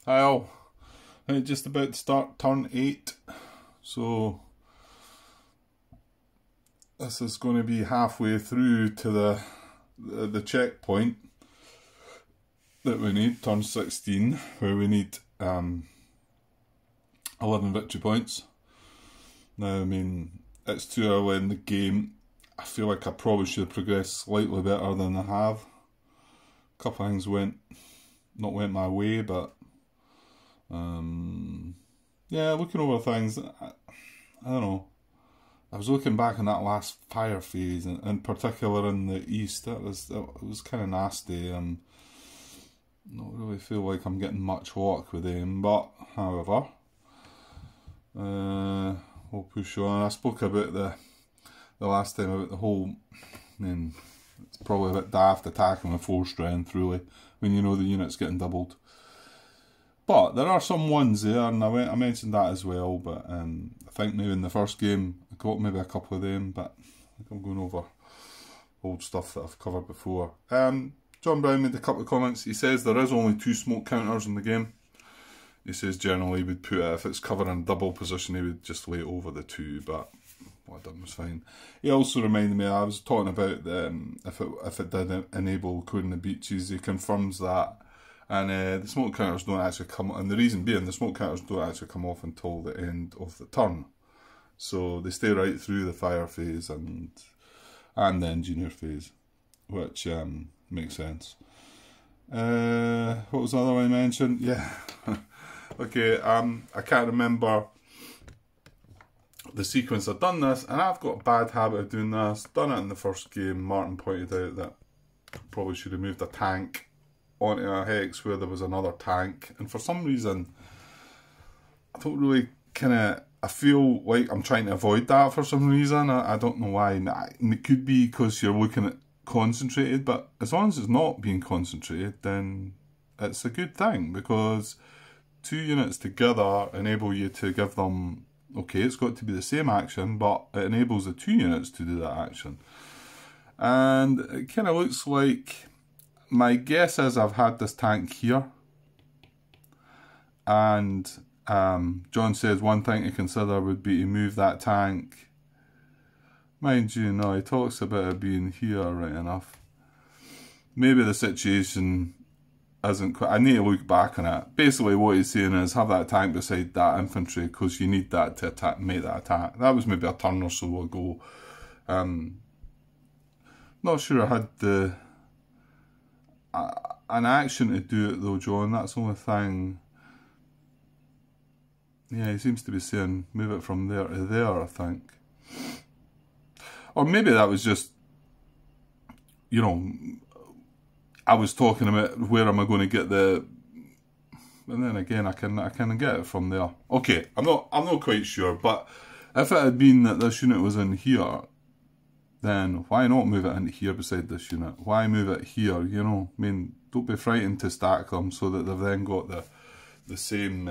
Hi all. Just about to start turn 8, so this is going to be halfway through to the checkpoint that we need, turn 16, where we need 11 victory points. Now, I mean, it's too early in the game. I feel like I probably should have progressed slightly better than I have. A couple of things not went my way, but yeah, looking over things, I don't know. I was looking back on that last fire phase, and in particular in the east. It was kind of nasty, and not really feel like I'm getting much luck with them. But however, we'll push on. I spoke about the last time about the whole. I mean, it's probably a bit daft attacking with 4 strength, really, when you know the unit's getting doubled. But there are some ones there, and I mentioned that as well, but I think maybe in the first game I got maybe a couple of them, but I think I'm going over old stuff that I've covered before. John Brown made a couple of comments. He says there is only 2 smoke counters in the game. He says generally he would put it, if it's covered in double position, he would just lay it over the 2, but what I done was fine. He also reminded me, I was talking about if it did enable coding the beaches, he confirms that. And the smoke counters don't actually come, and the reason being, the smoke counters don't actually come off until the end of the turn. So they stay right through the fire phase and the engineer phase, which makes sense. What was the other one I mentioned? Yeah. Okay, I can't remember the sequence I've done this, and I've got a bad habit of doing this. Done it in the first game. Martin pointed out that I probably should have moved a tank onto a hex where there was another tank, and for some reason I don't really I feel like I'm trying to avoid that for some reason. I don't know why. It could be because you're looking at concentrated, but as long as it's not being concentrated, then it's a good thing, because 2 units together enable you to give them, okay, it's got to be the same action, but it enables the 2 units to do that action. And it kind of looks like, my guess is I've had this tank here, and John says one thing to consider would be to move that tank. Mind you, no, he talks about it being here right enough. Maybe the situation isn't quite, I need to look back on it. Basically what he's saying is have that tank beside that infantry, because you need that to attack, make that attack. That was maybe a turn or so ago. Not sure I had an action to do it though, John. That's the only thing. Yeah, he seems to be saying move it from there to there, I think. Or maybe that was just, you know, I was talking about where am I going to get the, and then again I can get it from there. Okay, I'm not quite sure, but if it had been that this unit was in here, then why not move it into here beside this unit? Why move it here, you know? I mean, don't be frightened to stack them so that they've then got the same,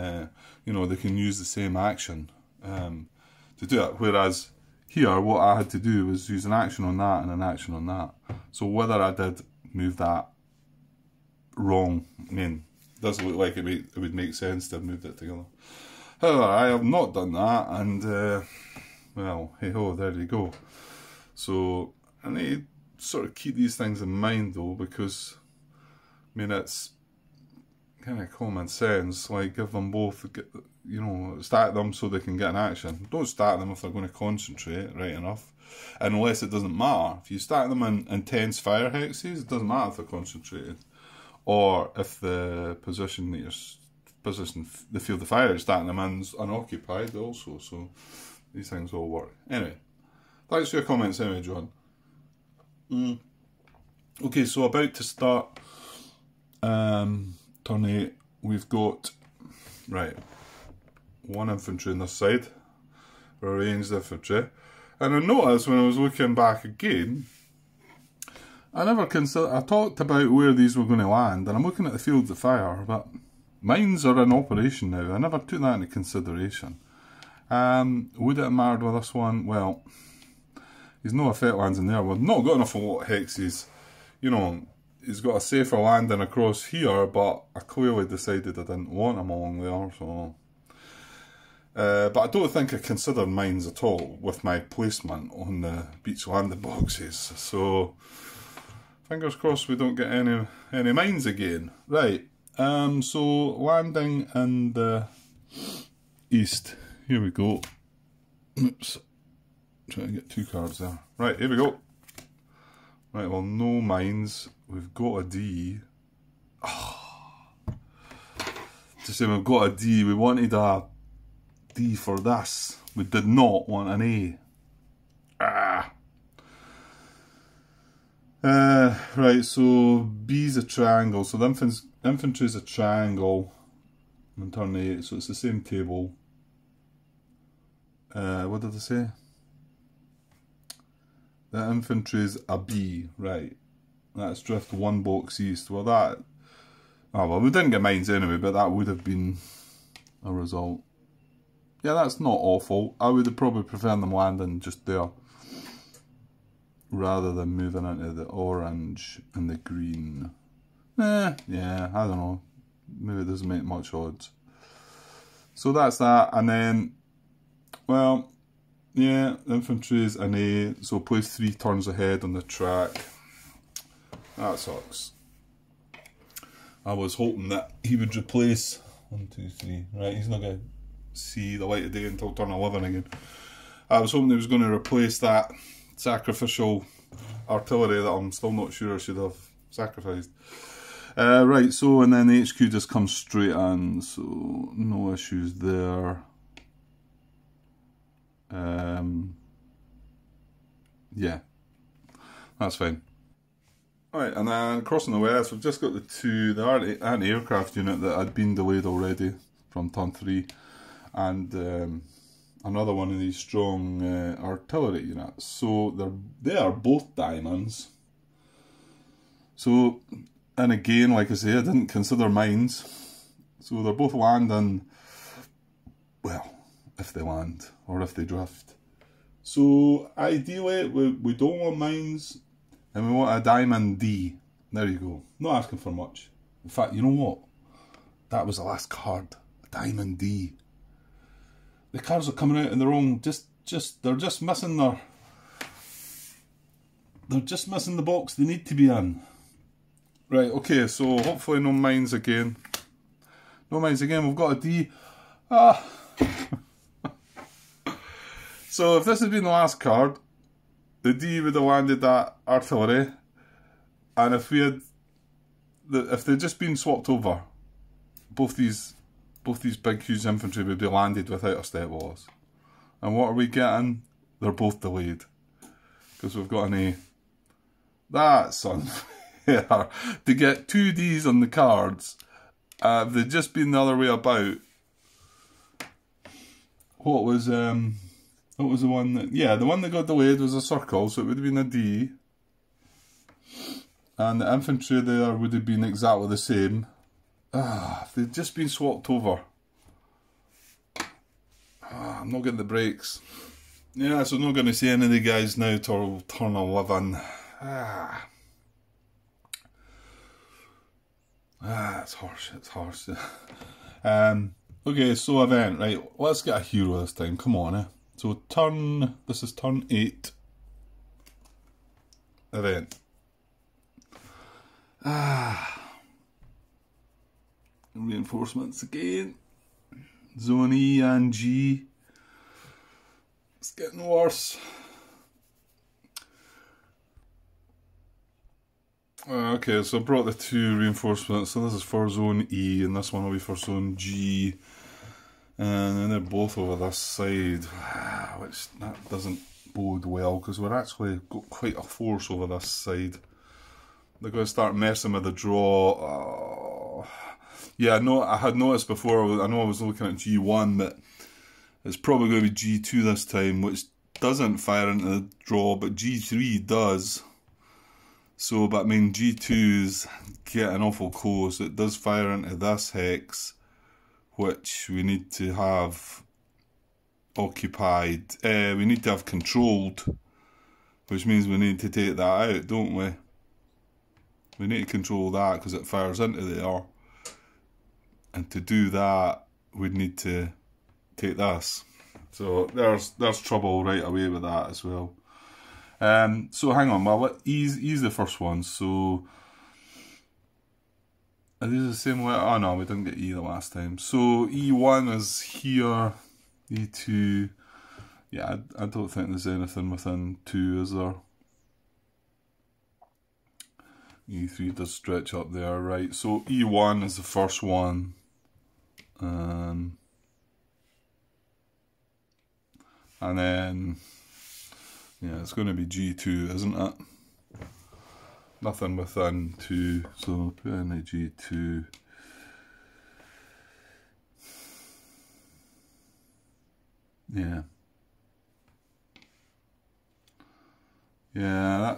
you know, they can use the same action to do it. Whereas here, what I had to do was use an action on that and an action on that. So whether I did move that wrong, I mean, it does look like it would make sense to have moved it together. However, I have not done that, and well, hey ho, there you go. So I need to sort of keep these things in mind though, because I mean, it's kind of common sense. Like, give them both, you know, stack them so they can get an action. Don't stack them if they're going to concentrate, right enough. Unless it doesn't matter. If you stack them in intense fire hexes, it doesn't matter if they're concentrated. Or if the position that the field of fire you're stacking them in is unoccupied also. So these things all work. Anyway, thanks for your comments anyway, John. Okay, so about to start turn 8. We've got, right, 1 infantry on this side, ranged infantry. And I noticed when I was looking back again, I talked about where these were going to land, and I'm looking at the fields of fire, but mines are in operation now. I never took that into consideration. Would it have mattered with this one? Well, there's no effect lands in there. We've not got enough of what hexes, you know. he's got a safer landing across here, but I clearly decided I didn't want him along there, so... but I don't think I considered mines at all with my placement on the beach landing boxes, so... Fingers crossed we don't get any mines again. Right, so landing in the east. Here we go. Oops. Trying to get 2 cards there. Right, here we go. Right, well, no mines. We've got a D. Oh. To say we've got a D, we wanted a D for this. We did not want an A. Ah. Right, so B's a triangle. So the infantry is a triangle on turn 8, so it's the same table. What did I say? The infantry is a B, right. That's drift 1 box east. Well, that... Oh, well, we didn't get mines anyway, but that would have been a result. Yeah, that's not awful. I would have probably preferred them landing just there, rather than moving into the orange and the green. Yeah, I don't know. Maybe it doesn't make much odds. So that's that, and then, well, yeah, infantry is an A, so place 3 turns ahead on the track. That sucks. I was hoping that he would replace 1, 2, 3. Right, he's not going to see the light of day until turn 11 again. I was hoping he was going to replace that sacrificial artillery that I'm still not sure I should have sacrificed. Right, so, and then the HQ just comes straight in, so no issues there. Yeah, that's fine. Right, and then crossing the west, we've just got the anti-aircraft unit that had been delayed already from turn 3, and another one of these strong artillery units. So they are both diamonds. So, and again, like I say, I didn't consider mines. So they're both landing, well, if they land, or if they drift. So ideally, we don't want mines, and we want a diamond D. There you go. Not asking for much. In fact, you know what? That was the last card. A diamond D. The cards are coming out in the wrong. They're just missing their. They're just missing the box they need to be in. Right. Okay. So hopefully no mines again. No mines again. We've got a D. Ah. So if this had been the last card, the D would have landed that artillery, and if they'd just been swapped over, both these big huge infantry would be landed without a step loss. And what are we getting? They're both delayed, because we've got an A. That's unfair. To get 2 Ds on the cards, if they'd just been the other way about. What was the one that... Yeah, the one that got delayed was a circle, so it would have been a D. And the infantry there would have been exactly the same. If they'd just been swapped over. I'm not getting the breaks. Yeah, so I'm not going to see any of the guys now till turn 11. It's harsh. Okay, so event, right, let's get a hero this time, come on, eh. So this is turn 8. Event. Reinforcements again. Zone E and G. It's getting worse. Okay, so I brought the 2 reinforcements. So this is for Zone E, and this one will be for Zone G. And then they're both over this side, which that doesn't bode well, because we're actually got quite a force over this side. They're going to start messing with the draw. Yeah, no, I had noticed before, I know I was looking at G1, but it's probably going to be G2 this time, which doesn't fire into the draw, but G3 does. So, but I mean, G2's getting awful close. It does fire into this hex, which we need to have occupied. We need to have controlled, which means we need to take that out, don't we? We need to control that because it fires into there. And to do that, we'd need to take this. So there's trouble right away with that as well. So hang on, well, ease the first one. So are these the same way? Oh no, we didn't get E the last time. So E1 is here, E2. Yeah, I don't think there's anything within 2, is there? E3 does stretch up there, right? So E1 is the first one. And then, yeah, it's going to be G2, isn't it? Nothing within 2, so put in a G2. Yeah. Yeah,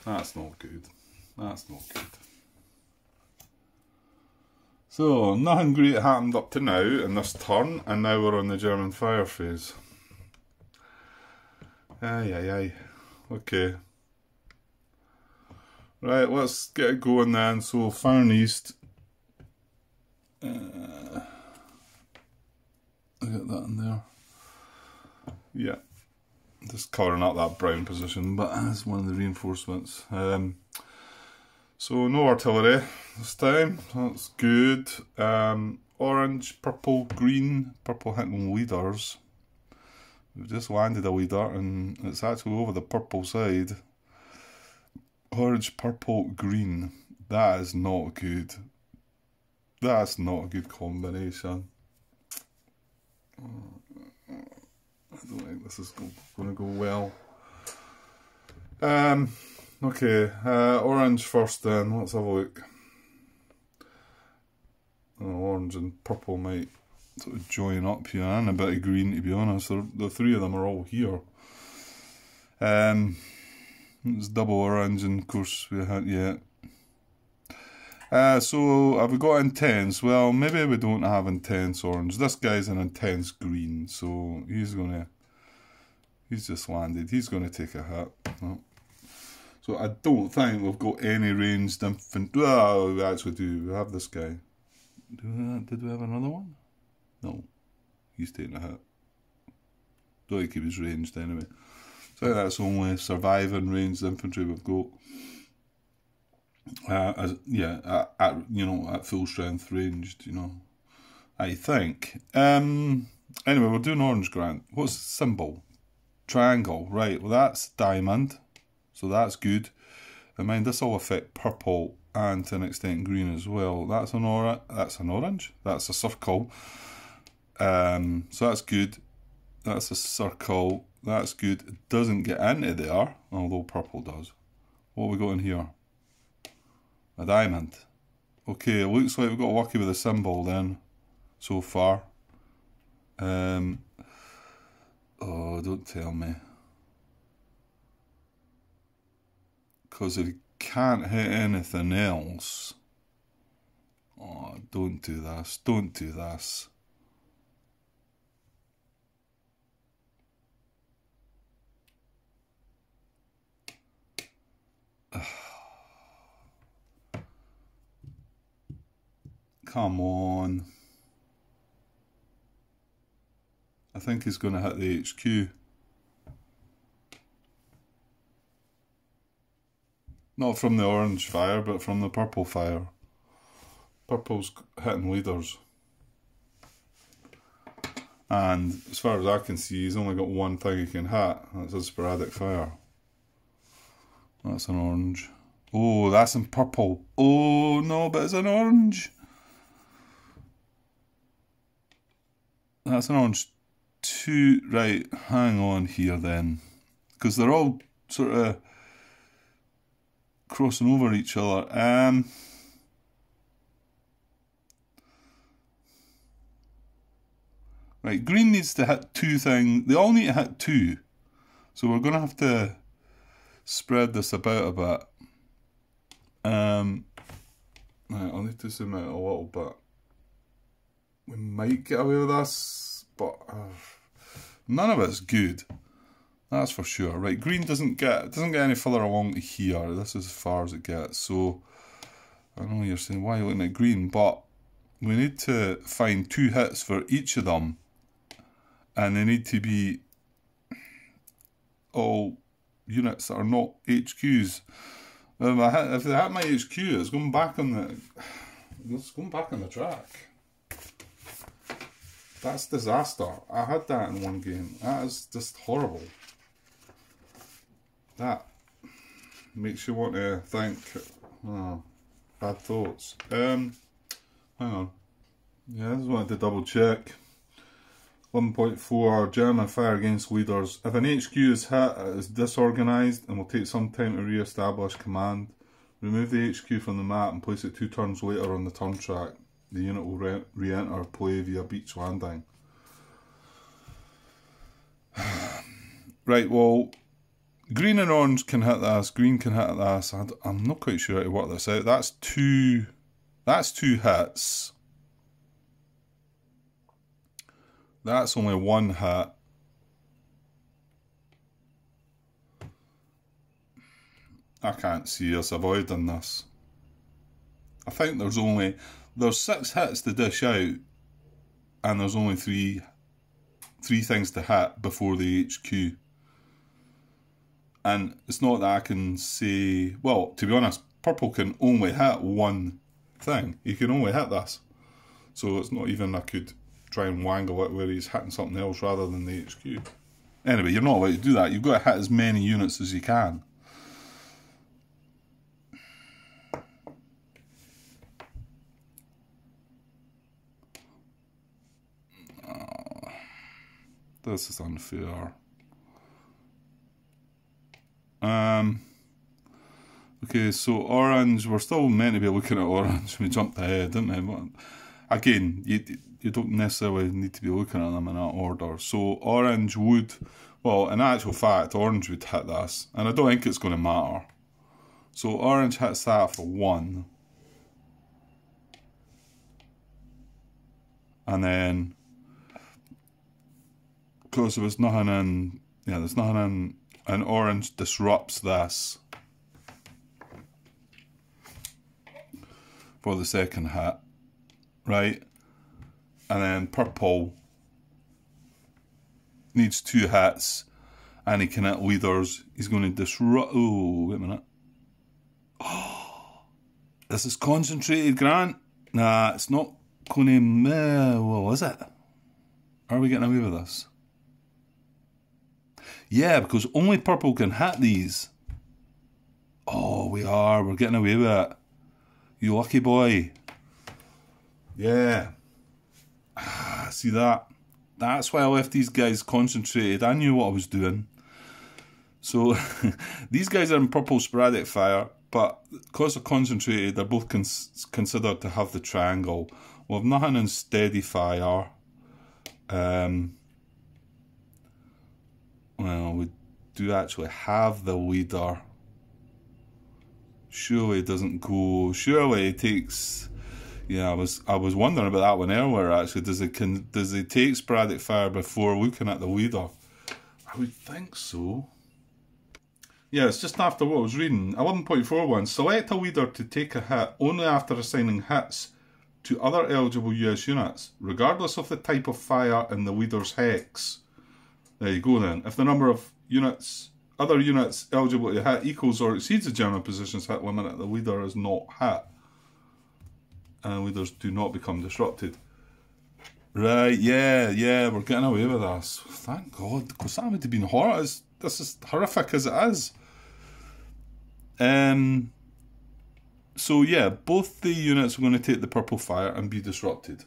that's not good. That's not good. So, nothing great happened up to now in this turn, and now we're on the German fire phase. Aye. Okay. Right, let's get it going then. So, far and east. I get that in there. Yeah. Just covering up that brown position, but that's one of the reinforcements. So no artillery this time, that's good. Orange, purple, green, purple hitting leaders. We've just landed a leader and it's actually over the purple side. Orange, purple, green. That is not good. That's not a good combination. I don't think this is going to go well. Okay, orange first then, let's have a look. Oh, orange and purple might sort of join up here, and a bit of green to be honest. The three of them are all here. It's double orange and of course we had, yeah. So have we got intense? Well, maybe we don't have intense orange. This guy's an intense green, so he's just landed. He's gonna take a hit. Oh. So I don't think we've got any ranged infantry. Well, we actually do. We have this guy. Did we have another one? No. He's taking a hit. Don't think he was ranged anyway. So I think that's only surviving ranged infantry we've got. At full strength ranged, I think. Anyway, we're doing orange grant. What's the symbol? Triangle, right? Well, that's diamond, so that's good. And mind, this will affect purple and to an extent green as well. That's an orange. That's a circle. So that's good. That's a circle. That's good. It doesn't get into there, although purple does. What have we got in here? A diamond. Okay, it looks like we've got lucky with the symbol then, so far. Oh, don't tell me. Because if you can't hit anything else... Oh, don't do this. Don't do this. Come on. I think he's going to hit the HQ. Not from the orange fire, but from the purple fire. Purple's hitting leaders. And as far as I can see, he's only got one thing he can hit. That's a sporadic fire. That's an orange. Oh, that's in purple. Oh, no, but it's an orange. That's an orange 2. Right, hang on here then. Because they're all sort of crossing over each other. Right, green needs to hit 2 things. They all need to hit 2. So we're going to have to spread this about a bit. Right, I'll need to zoom out a little bit. We might get away with this, but none of it's good. That's for sure. Right, green doesn't get any further along to here. This is as far as it gets. So I know you're saying, why are you looking at green? But we need to find 2 hits for each of them. And they need to be all units that are not HQs. If they hit my HQ, it's going back on the track. That's disaster. I had that in one game. That is just horrible. That makes you want to think, oh, bad thoughts. Hang on. Yeah, I just wanted to double check. 1.4 German fire against leaders. If an HQ is hit, it is disorganised and will take some time to re-establish command. Remove the HQ from the map and place it 2 turns later on the turn track. The unit will re-enter play via beach landing. Right, well, green and orange can hit this, green can hit this. I'm not quite sure how to work this out. That's two hits. That's only 1 hit. I can't see us avoiding this. I think there's 6 hits to dish out, and there's only three things to hit before the HQ. And it's not that I can say, well, to be honest, purple can only hit 1 thing. He can only hit this. So it's not even I could try and wangle it where he's hitting something else rather than the HQ. Anyway, you're not allowed to do that. You've got to hit as many units as you can. This is unfair. Okay, so orange, we're still meant to be looking at orange. We jumped ahead, didn't we? But again, you don't necessarily need to be looking at them in that order. So orange would, well, in actual fact, orange would hit this. And I don't think it's going to matter. So orange hits that for 1. And then, because there was nothing in, yeah, there's nothing in, and orange disrupts this for the second hit, right? And then purple needs 2 hits, and he can hit leaders. He's going to disrupt. Oh, wait a minute. Oh, this is concentrated, Grant. Nah, it's not going to. Well, is it? Are we getting away with this? Yeah, because only purple can hit these. Oh, we are. We're getting away with it. You lucky boy. Yeah. See that? That's why I left these guys concentrated. I knew what I was doing. So, these guys are in purple sporadic fire, but because they're concentrated, they're both considered to have the triangle. We'll have nothing in steady fire. Well, we do actually have the leader. Surely it doesn't go. Surely it takes. Yeah, I was wondering about that one earlier. Actually, does it take sporadic fire before looking at the leader? I would think so. Yeah, it's just after what I was reading. 11.41. Select a leader to take a hit only after assigning hits to other eligible US units, regardless of the type of fire in the leader's hex. There you go then. If the number of units, other units eligible to hit equals or exceeds the German position's hit limit, the leader is not hit. And leaders do not become disrupted. Right, yeah, we're getting away with this. Thank God, because that would have been horrible. This is horrific as it is. So yeah, both the units are going to take the purple fire and be disrupted.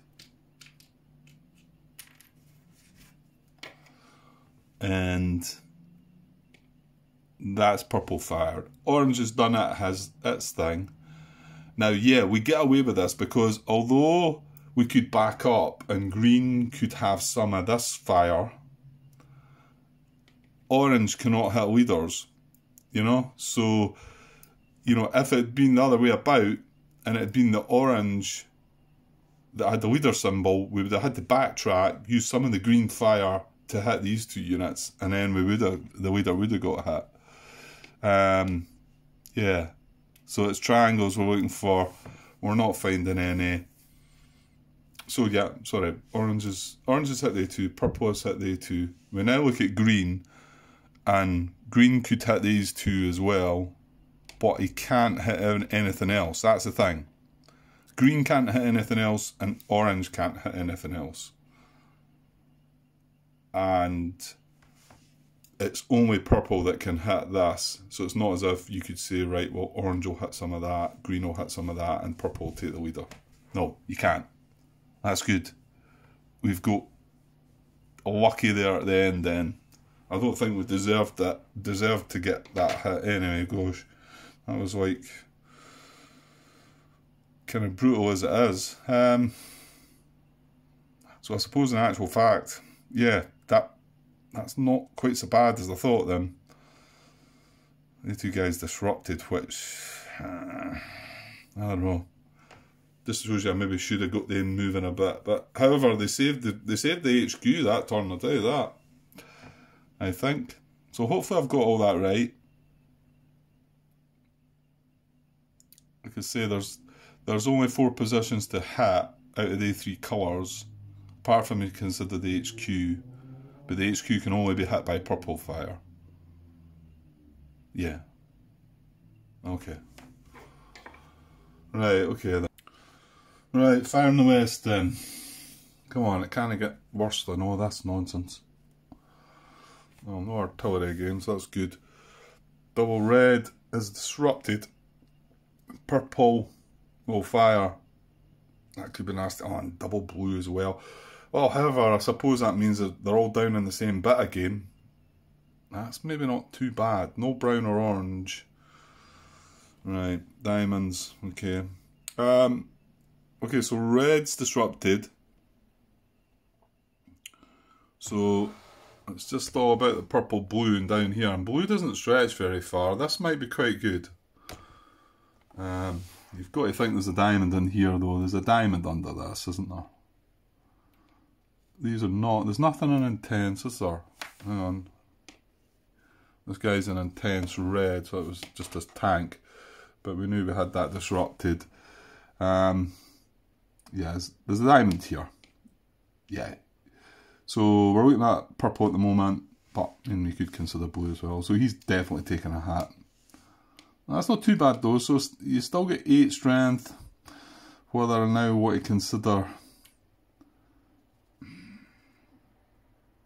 And that's purple fire. Orange has done it, has its thing. Now, yeah, we get away with this because although we could back up and green could have some of this fire, orange cannot hit leaders, you know? So, you know, if it had been the other way about and it had been the orange that had the leader symbol, we would have had to backtrack, use some of the green fire to hit these 2 units, and then the leader would have got hit. Yeah. So it's triangles we're looking for. We're not finding any. So yeah, sorry, orange is hit the A2, purple has hit the A2. We now look at green, and green could hit these two as well, but he can't hit anything else. That's the thing. Green can't hit anything else, and orange can't hit anything else. And it's only purple that can hit this. So it's not as if you could say, right, well, orange will hit some of that, green will hit some of that, and purple will take the leader. No, you can't. That's good. We've got lucky there at the end then. I don't think we deserved to get that hit anyway. Gosh, that was like kind of brutal as it is. So I suppose in actual fact, yeah, that's not quite so bad as I thought then. The two guys disrupted, which I don't know. This shows you I maybe should have got them moving a bit, but however they saved the HQ that turn. I'll tell you that. I think so. Hopefully I've got all that right. Like I say, there's only 4 positions to hit out of the 3 colours, apart from you consider the HQ, but the HQ can only be hit by purple fire. Yeah. Okay. Right. Okay then. Right, fire in the west then. Come on, it can't get worse than all this nonsense. Well, no artillery again, so that's good. Double red is disrupted. Purple will fire. That could be nasty. Oh, and double blue as well. Well, however, I suppose that means that they're all down in the same bit again. That's maybe not too bad. No brown or orange. Right, diamonds. Okay. Okay, so red's disrupted. So it's just all about the purple, blue, and down here. And blue doesn't stretch very far. This might be quite good. You've got to think there's a diamond in here, though. There's a diamond under this, isn't there? These are not. There's nothing in intense, is there? Hang on. This guy's an intense red, so it was just a tank. But we knew we had that disrupted. Yeah, there's a diamond here. Yeah. So we're looking at purple at the moment, but we could consider blue as well. So he's definitely taking a hat. That's not too bad though. So you still get 8 strength. Whether or now what you consider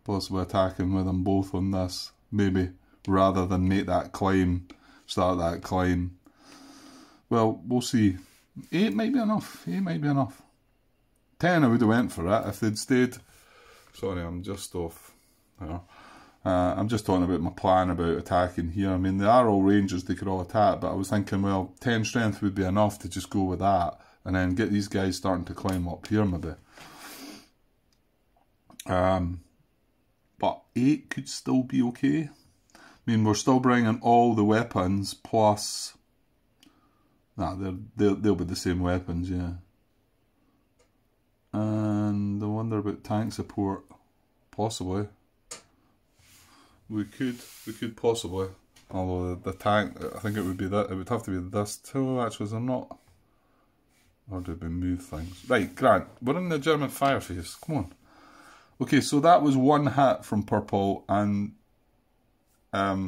possibly attacking with them both on this, maybe, rather than make that climb, start that climb. Well, we'll see. 8 might be enough. 8 might be enough. 10 I would have went for it if they'd stayed. Sorry, I'm just off there. I'm just talking about my plan about attacking here. I mean, they are all rangers, they could all attack, but I was thinking, well, 10 strength would be enough to just go with that, and then get these guys starting to climb up here maybe. But 8 could still be okay. I mean, we're still bringing all the weapons, plus... Nah, they'll be the same weapons, yeah. And I wonder about tank support. Possibly. We could possibly. Although the tank, I think it would be that. It would have to be this too. Actually, I'm not. Or did we move things? Right, Grant. We're in the German fire phase. Come on. Okay, so that was 1 hit from purple, and yeah,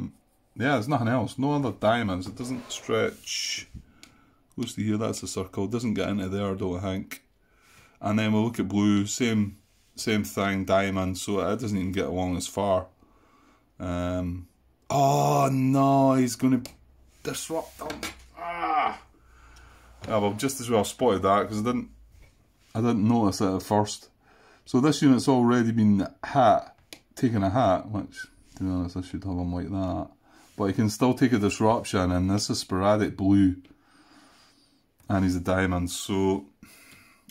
there's nothing else. No other diamonds. It doesn't stretch. Goes to here. That's a circle. It doesn't get into there, don't I think. And then we'll look at blue, same thing, diamond, so it doesn't even get along as far. Oh no, he's going to disrupt them. Ah, well, just as well spotted that, because I didn't notice it at first. So this unit's already been taken a hat, which, to be honest, I should have him like that. But he can still take a disruption, and this is sporadic blue. And he's a diamond, so...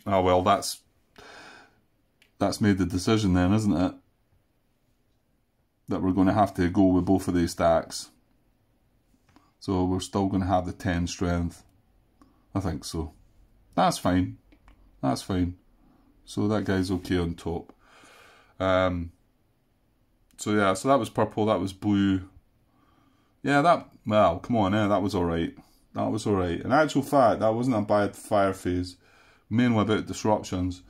Oh well, that's made the decision then, isn't it? That we're going to have to go with both of these stacks. So we're still going to have the 10 strength. I think so. That's fine. That's fine. So that guy's okay on top. So yeah, so that was purple, that was blue. Yeah, well, come on, that was alright. alright. In actual fact, that wasn't a bad fire phase. Mainly about disruptions.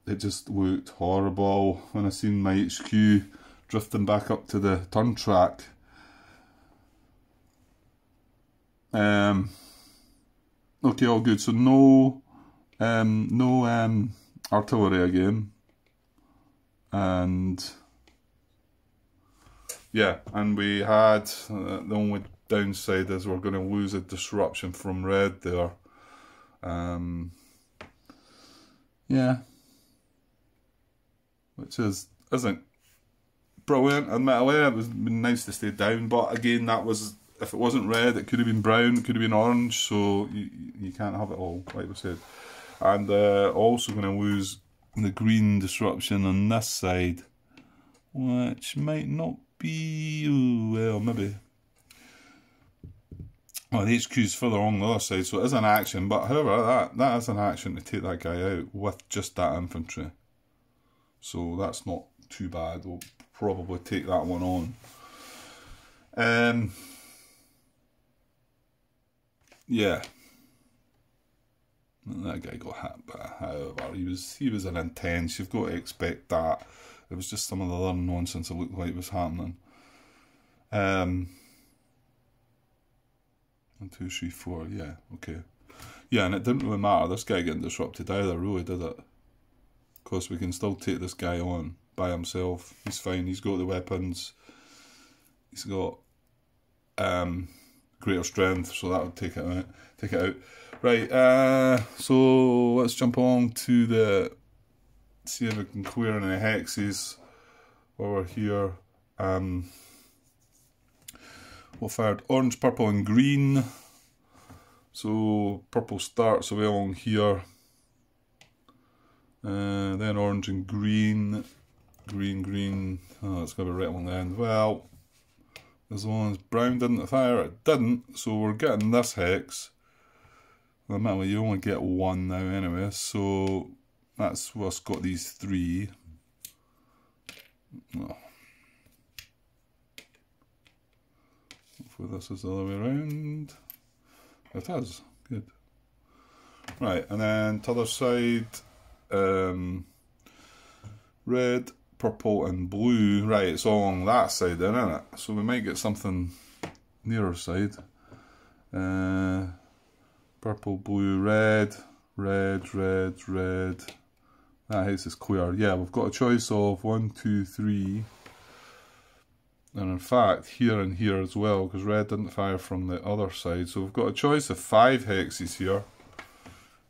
It just looked horrible when I seen my HQ drifting back up to the turn track. Okay, all good. So no artillery again, and yeah, and we had the only downside is we're going to lose a disruption from red there. Yeah, which isn't brilliant. Admittedly, it was been nice to stay down, but again, that was, if it wasn't red, it could have been brown, it could have been orange. So you can't have it all, like we said. And also going to lose the green disruption on this side, which might not be, well, maybe. Well, the HQ's further along the other side, so it is an action, but however, that is an action to take that guy out with just that infantry. So that's not too bad. We'll probably take that one on. Yeah. That guy got hit, but however, he was an intense. You've got to expect that. It was just some of the other nonsense that looked like was happening. 1, 2, 3, 4, yeah, okay. Yeah, and it didn't really matter, this guy getting disrupted either, really, did it? Because we can still take this guy on by himself. He's fine, he's got the weapons. He's got greater strength, so that would take it out. Right, so let's jump on to see if we can clear any hexes over here. We fired orange, purple and green. So purple starts away along here. Then orange and green. Green. Oh, it's going to be right along the end. Well, as long as brown didn't fire, it didn't. So we're getting this hex. Admittedly, you only get one now anyway. So that's what's got these 3. Oh. Hopefully this is the other way around. It is. Good. Right, and then to the other side, red, purple and blue. Right, it's all on that side then, isn't it? So we might get something nearer side. Purple, blue, red. That house is clear. Yeah, we've got a choice of 1, 2, 3. And in fact, here and here as well, because red didn't fire from the other side. So we've got a choice of 5 hexes here.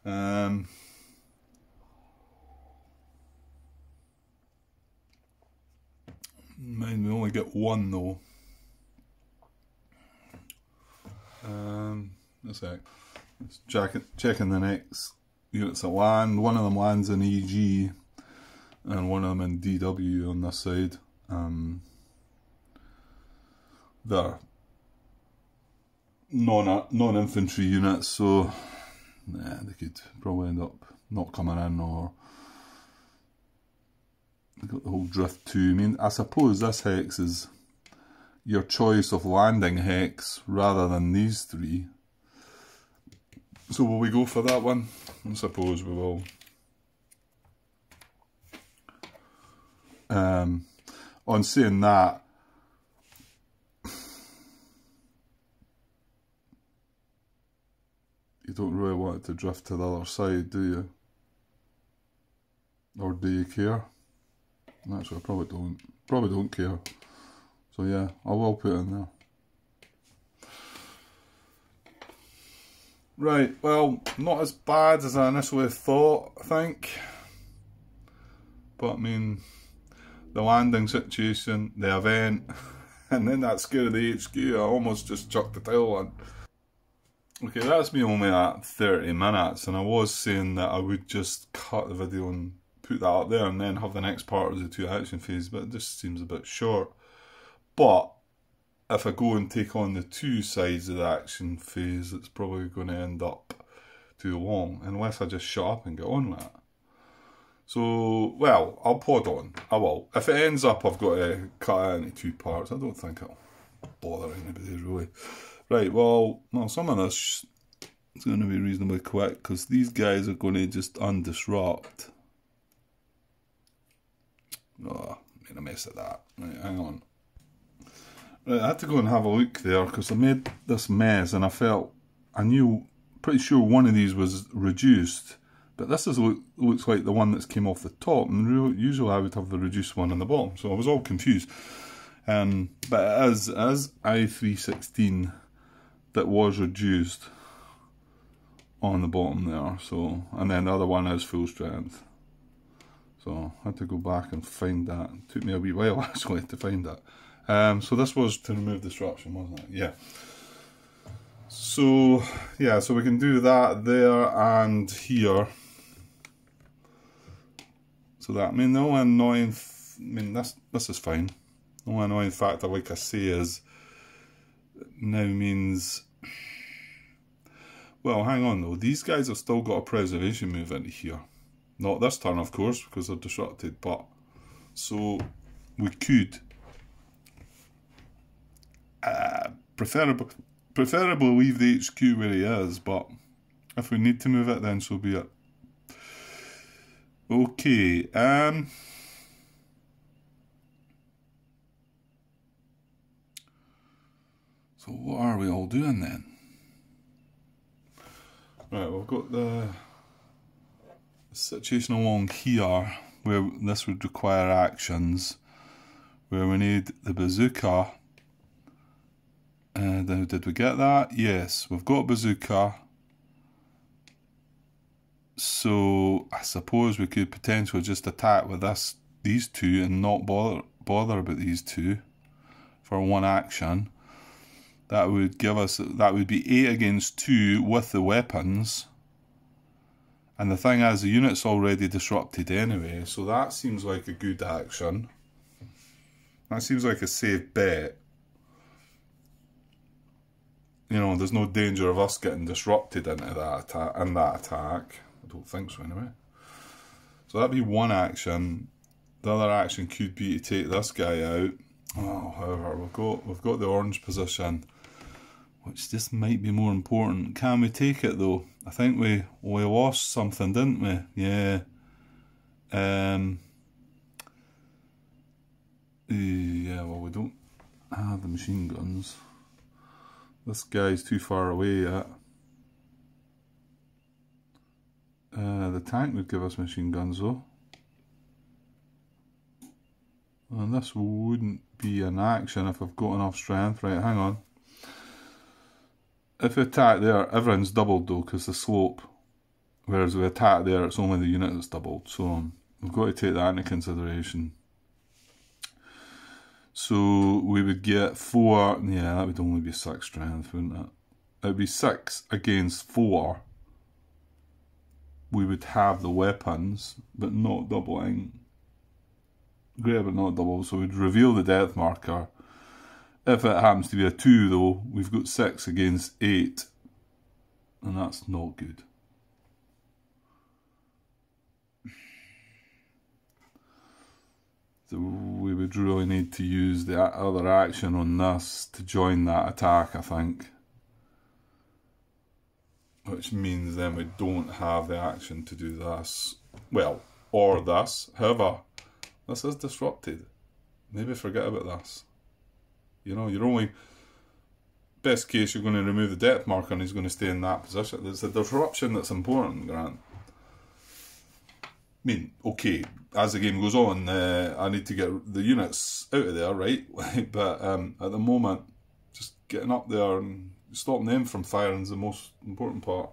Mind we only get 1 though. A sec. Let's checking the next units that land. One of them lands in EG, and one of them in DW on this side. They're non-infantry units, so yeah, they could probably end up not coming in, or they got the whole drift too. I mean, I suppose this hex is your choice of landing hex rather than these 3. So will we go for that one? I suppose we will. On saying that, you don't really want it to drift to the other side, do you? Or do you care? Actually, I probably don't care. So yeah, I will put it in there. Right, well, not as bad as I initially thought, I think. But I mean, the landing situation, the event, and then that scare of the HQ, I almost just chucked the tail on. Okay, that's me only at 30 minutes, and I was saying that I would just cut the video and put that up there and then have the next part of the 2 action phase, but it just seems a bit short. But if I go and take on the 2 sides of the action phase, it's probably going to end up too long, unless I just shut up and get on with it. So, well, I'll pod on. I will. If it ends up I've got to cut it into 2 parts, I don't think it'll bother anybody really. Right, well, some of this is going to be reasonably quick because these guys are going to just undisrupt. Oh, made a mess of that. Right, hang on. Right, I had to go and have a look there because I made this mess and I knew, pretty sure one of these was reduced, but this looks like the one that's came off the top, and usually I would have the reduced one on the bottom, so I was all confused. But it is I316 that was reduced on the bottom there, so, and then the other one is full strength. So I had to go back and find that. It took me a wee while actually to find that. So this was to remove disruption, wasn't it? Yeah. So yeah, so we can do that there and here. So that, I mean, the only annoying, this is fine. The only annoying factor, like I say, is now means, well, hang on though, these guys have still got a preservation move into here. Not this turn, of course, because they're disrupted, but so we could preferably leave the HQ where he is, but if we need to move it, then so be it. Okay, so what are we all doing then? Right, we've got the situation along here where this would require actions, where we need the bazooka. Did we get that? Yes, we've got bazooka. So I suppose we could potentially just attack with these two and not bother about these two for one action. That would give us, that would be 8 against 2 with the weapons. And the thing is, the unit's already disrupted anyway, so that seems like a good action. That seems like a safe bet. You know, there's no danger of us getting disrupted into that attack. I don't think so anyway. So that'd be one action. The other action could be to take this guy out. Oh, however, we've got the orange position, which just might be more important. Can we take it though? I think we lost something, didn't we? Yeah. Yeah, well, we don't have the machine guns. This guy's too far away yet. The tank would give us machine guns though. And this wouldn't be an action if I've got enough strength. Right, hang on. If we attack there, everyone's doubled though, because the slope. Whereas we attack there, it's only the unit that's doubled. So we've got to take that into consideration. So we would get 4, yeah, that would only be 6 strength, wouldn't it? It would be 6 against 4. We would have the weapons, but not doubling. Great, but not double, so we'd reveal the death marker. If it happens to be a 2 though, we've got 6 against 8. And that's not good. So we would really need to use the other action on this to join that attack, I think. Which means then we don't have the action to do this. Well, or this. However, this is disrupted. Maybe forget about this. You know, you're only... Best case, you're going to remove the depth marker and he's going to stay in that position. There's a disruption that's important, Grant. I mean, okay, as the game goes on, I need to get the units out of there, right? But at the moment, just getting up there and stopping them from firing is the most important part.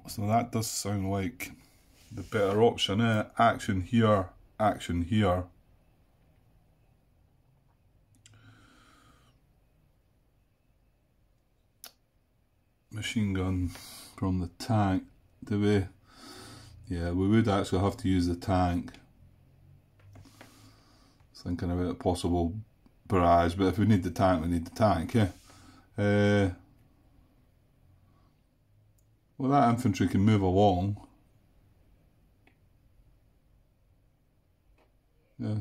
So that does sound like the better option. Action here, action here. Machine gun from the tank. Do we? Yeah, we would actually have to use the tank. Thinking about a possible barrage, but if we need the tank, we need the tank, yeah. Well, that infantry can move along. Yeah.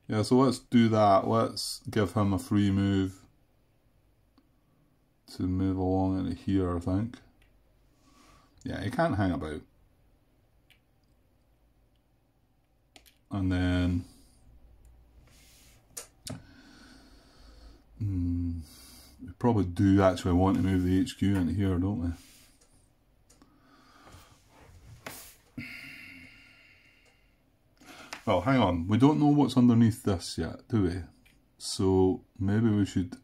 Yeah, so let's do that. Let's give him a free move to move along into here, I think. Yeah, he can't hang about. And then we probably do actually want to move the HQ into here, don't we? Well, hang on. We don't know what's underneath this yet, do we? So maybe we should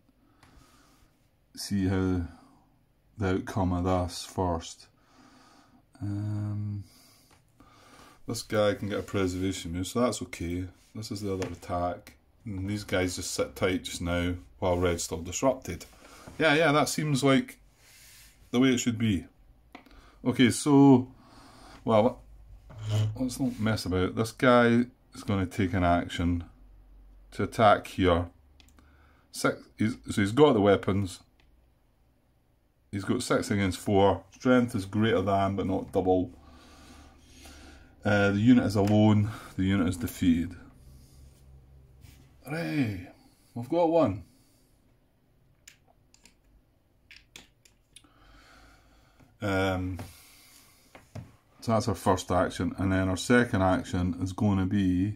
see how the outcome of this first. This guy can get a preservation move, so that's okay. This is the other attack. And these guys just sit tight just now while red's still disrupted. Yeah, that seems like the way it should be. Okay, so, well, let's not mess about. This guy is going to take an action to attack here. So he's got the weapons. He's got 6 against 4. Strength is greater than, but not double. The unit is alone. The unit is defeated. Hooray! We've got one. So that's our first action, and then our second action is going to be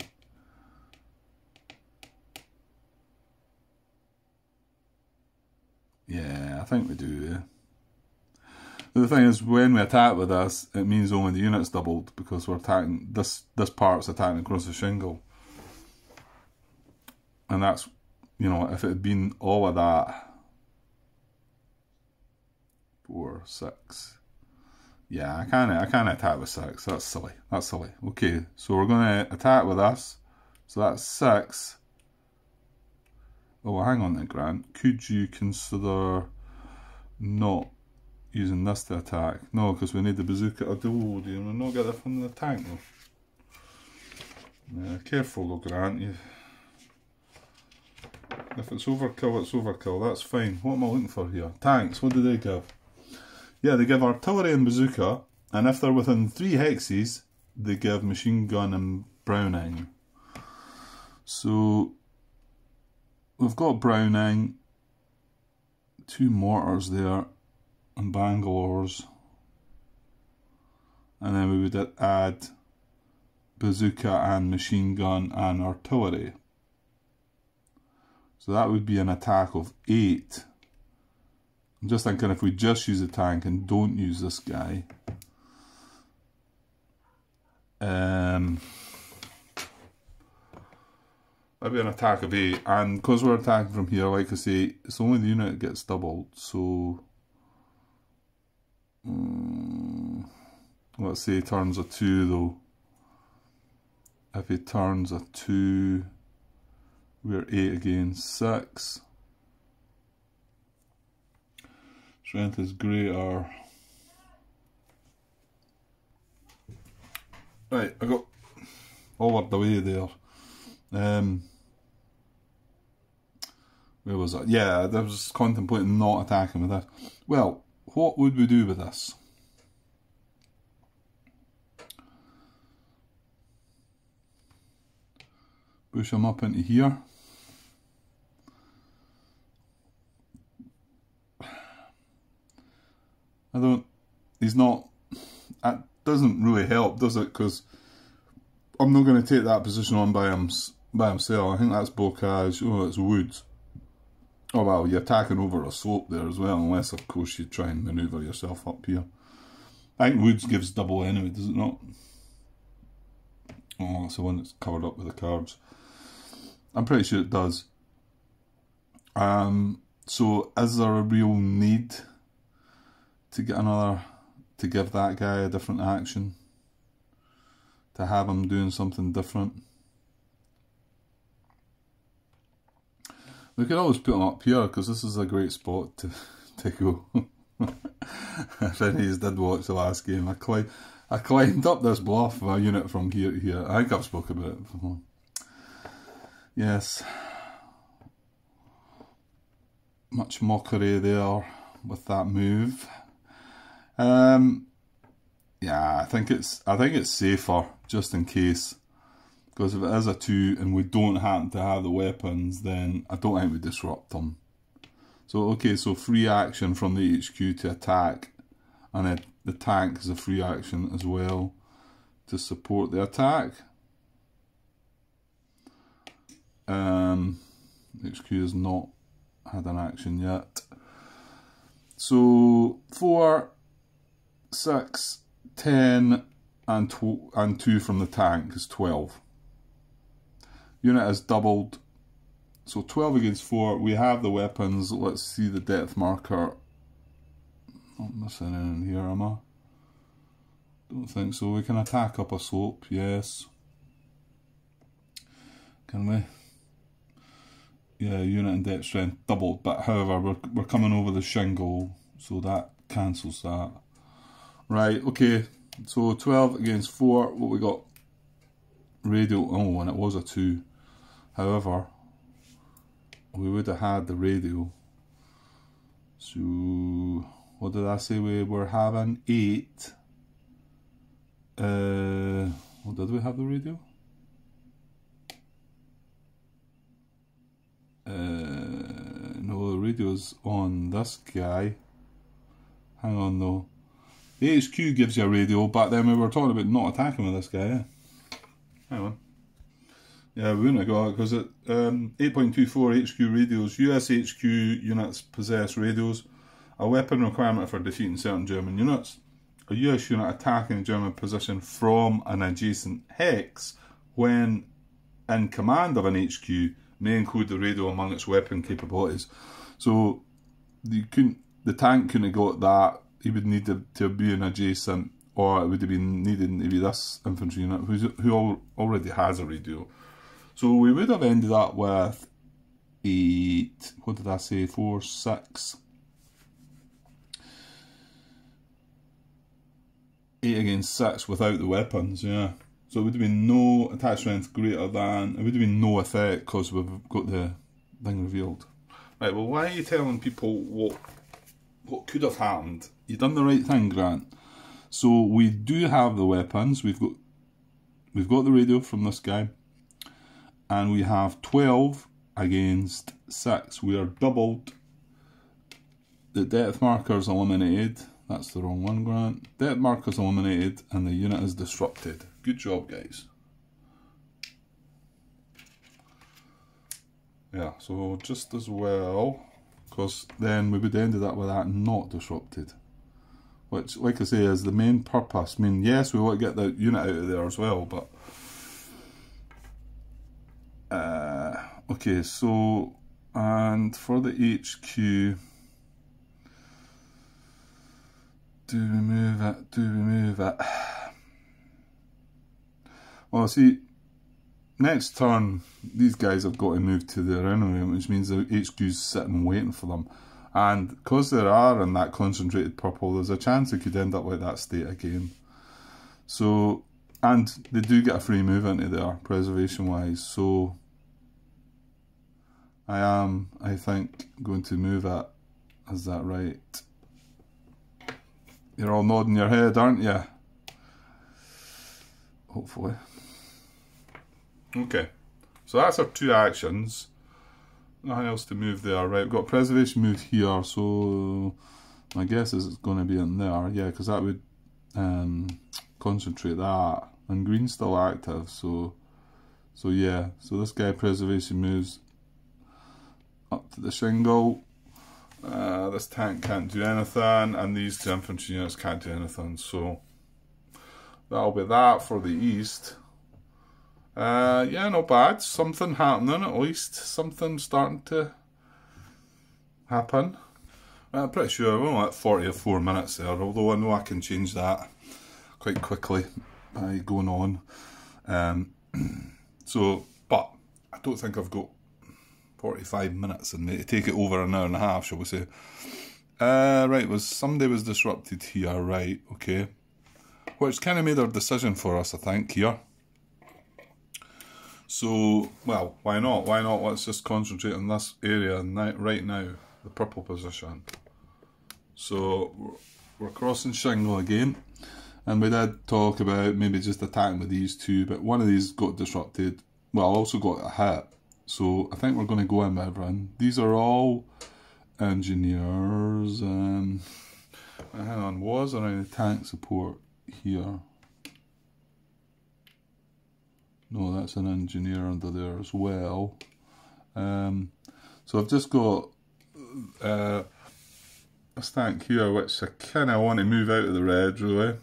I think we do. But the thing is, when we attack with this, it means only the unit's doubled because we're attacking this part's attacking across the shingle. And that's, you know, if it had been all of that. 4, 6. Yeah, I can't attack with 6. That's silly. That's silly. Okay, so we're gonna attack with this. So that's 6. Oh, hang on then, Grant. Could you consider not using this to attack? No, because we need the bazooka. Oh, do you not get that from the tank though? Yeah, careful though, Grant. If it's overkill, it's overkill. That's fine. What am I looking for here? Tanks. What do they give? Yeah, they give artillery and bazooka, and if they're within 3 hexes, they give machine gun and Browning. So we've got Browning, 2 mortars there, and Bangalores, and then we would add bazooka and machine gun and artillery. So that would be an attack of 8. I'm just thinking if we just use a tank and don't use this guy. That'd be an attack of 8. And because we're attacking from here, like I say, it's only the unit that gets doubled. So let's say he turns a 2 though. If he turns a 2, we're 8 against 6. Strength is greater. Right, I got over the way there. Where was that? Yeah, I was contemplating not attacking with that. Well, what would we do with this? Push him up into here. He's not, that doesn't really help, does it? Because I'm not going to take that position on by himself. I think that's bocage. Oh, it's woods. Oh well, you're attacking over a slope there as well, unless of course you try and manoeuvre yourself up here. I think woods gives double anyway, does it not? Oh, that's the one that's covered up with the cards. I'm pretty sure it does. So is there a real need to get to give that guy a different action? To have him doing something different? We could always put him up here, because this is a great spot to go. If any of you did watch the last game, I climbed up this bluff of a unit from here to here. I think I've spoken about it before. Yes. Much mockery there with that move. Yeah, I think it's safer just in case. Because if it is a 2 and we don't happen to have the weapons, then I don't think we disrupt them. So, okay, so free action from the HQ to attack. And then the tank is a free action as well to support the attack. HQ has not had an action yet. So 4, 6, 10 and 2 from the tank is 12. Unit is doubled. So 12 against 4. We have the weapons. Let's see the depth marker. Not missing anything here, am I? Don't think so. We can attack up a slope, yes. Can we? Yeah, unit and depth strength doubled, but however, we're coming over the shingle, so that cancels that. Right, okay, so 12 against 4, what we got? Radio, oh, and it was a 2. However, we would have had the radio. So, what did I say we were having? 8. Well, did we have the radio? No, the radio's on this guy. Hang on though. The HQ gives you a radio, but then we were talking about not attacking with this guy, yeah? Hang on. Yeah, we wouldn't have got it because it 8.24 HQ radios. US HQ units possess radios. A weapon requirement for defeating certain German units. A US unit attacking a German position from an adjacent hex when in command of an HQ may include the radio among its weapon capabilities. So the tank couldn't have got that. He would need to be an adjacent, or it would have been needing to be this infantry unit who already has a radio. So we would have ended up with 8, what did I say, 4, 6. 8 against 6 without the weapons, yeah. So it would have been no attack strength greater than, it would have been no effect because we've got the thing revealed. Right, well, why are you telling people what could have happened? You've done the right thing, Grant. So we do have the weapons. We've got the radio from this guy, and we have 12 against 6. We are doubled. The depth marker is eliminated. That's the wrong one, Grant. Depth marker is eliminated, and the unit is disrupted. Good job, guys. Yeah, so just as well, because then we would have ended up with that not disrupted. Which, like I say, is the main purpose. I mean, yes, we want to get the unit out of there as well, but... okay, so... And for the HQ... Do we move it? Do we move it? Well, see, next turn, these guys have got to move to their enemy, which means the HQ's sitting waiting for them. And because they are in that concentrated purple, there's a chance they could end up like that state again. So, and they do get a free move into there, preservation-wise. So, I am, I think, going to move it. Is that right? You're all nodding your head, aren't you? Hopefully. Okay, so that's our 2 actions. Nothing else to move there, right? We've got preservation moved here, so my guess is it's going to be in there, yeah, because that would concentrate that. And green's still active, so yeah. So this guy preservation moves up to the shingle. This tank can't do anything, and these 2 infantry units can't do anything, so that'll be that for the east. Yeah, not bad. Something happening at least. Something starting to happen. I'm pretty sure we're only at 44 minutes there, although I know I can change that quite quickly by going on. So, but I don't think I've got 45 minutes in me to take it over an hour and a half, shall we say. Right, somebody was disrupted here, right, okay. Which kind of made our decision for us, I think, here. So, well, why not? Why not? Let's just concentrate on this area right now, the purple position. So, we're crossing shingle again. And we did talk about maybe just attacking with these two, but one of these got disrupted. Well, also got a hit. So I think we're going to go in with everyone. These are all engineers. Hang on, was there any tank support here? No, that's an engineer under there as well. So I've just got this tank here, which I kind of want to move out of the red, really.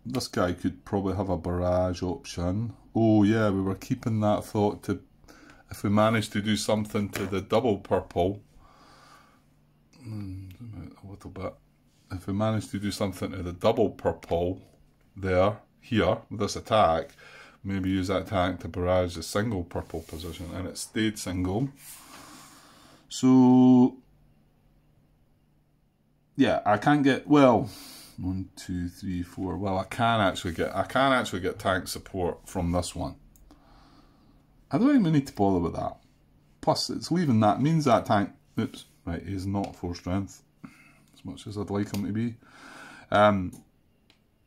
This guy could probably have a barrage option. Oh yeah, we were keeping that thought to, if we managed to do something to the double purple, a little bit. If we managed to do something to the double purple there, here, with this attack, maybe use that tank to barrage the single purple position, and it stayed single. So yeah, I can't get, well, 1, 2, 3, 4. Well, I can actually get tank support from this one. I don't think we need to bother with that. Plus, it's leaving that means that tank, oops, right, is not 4 strength, as much as I'd like him to be.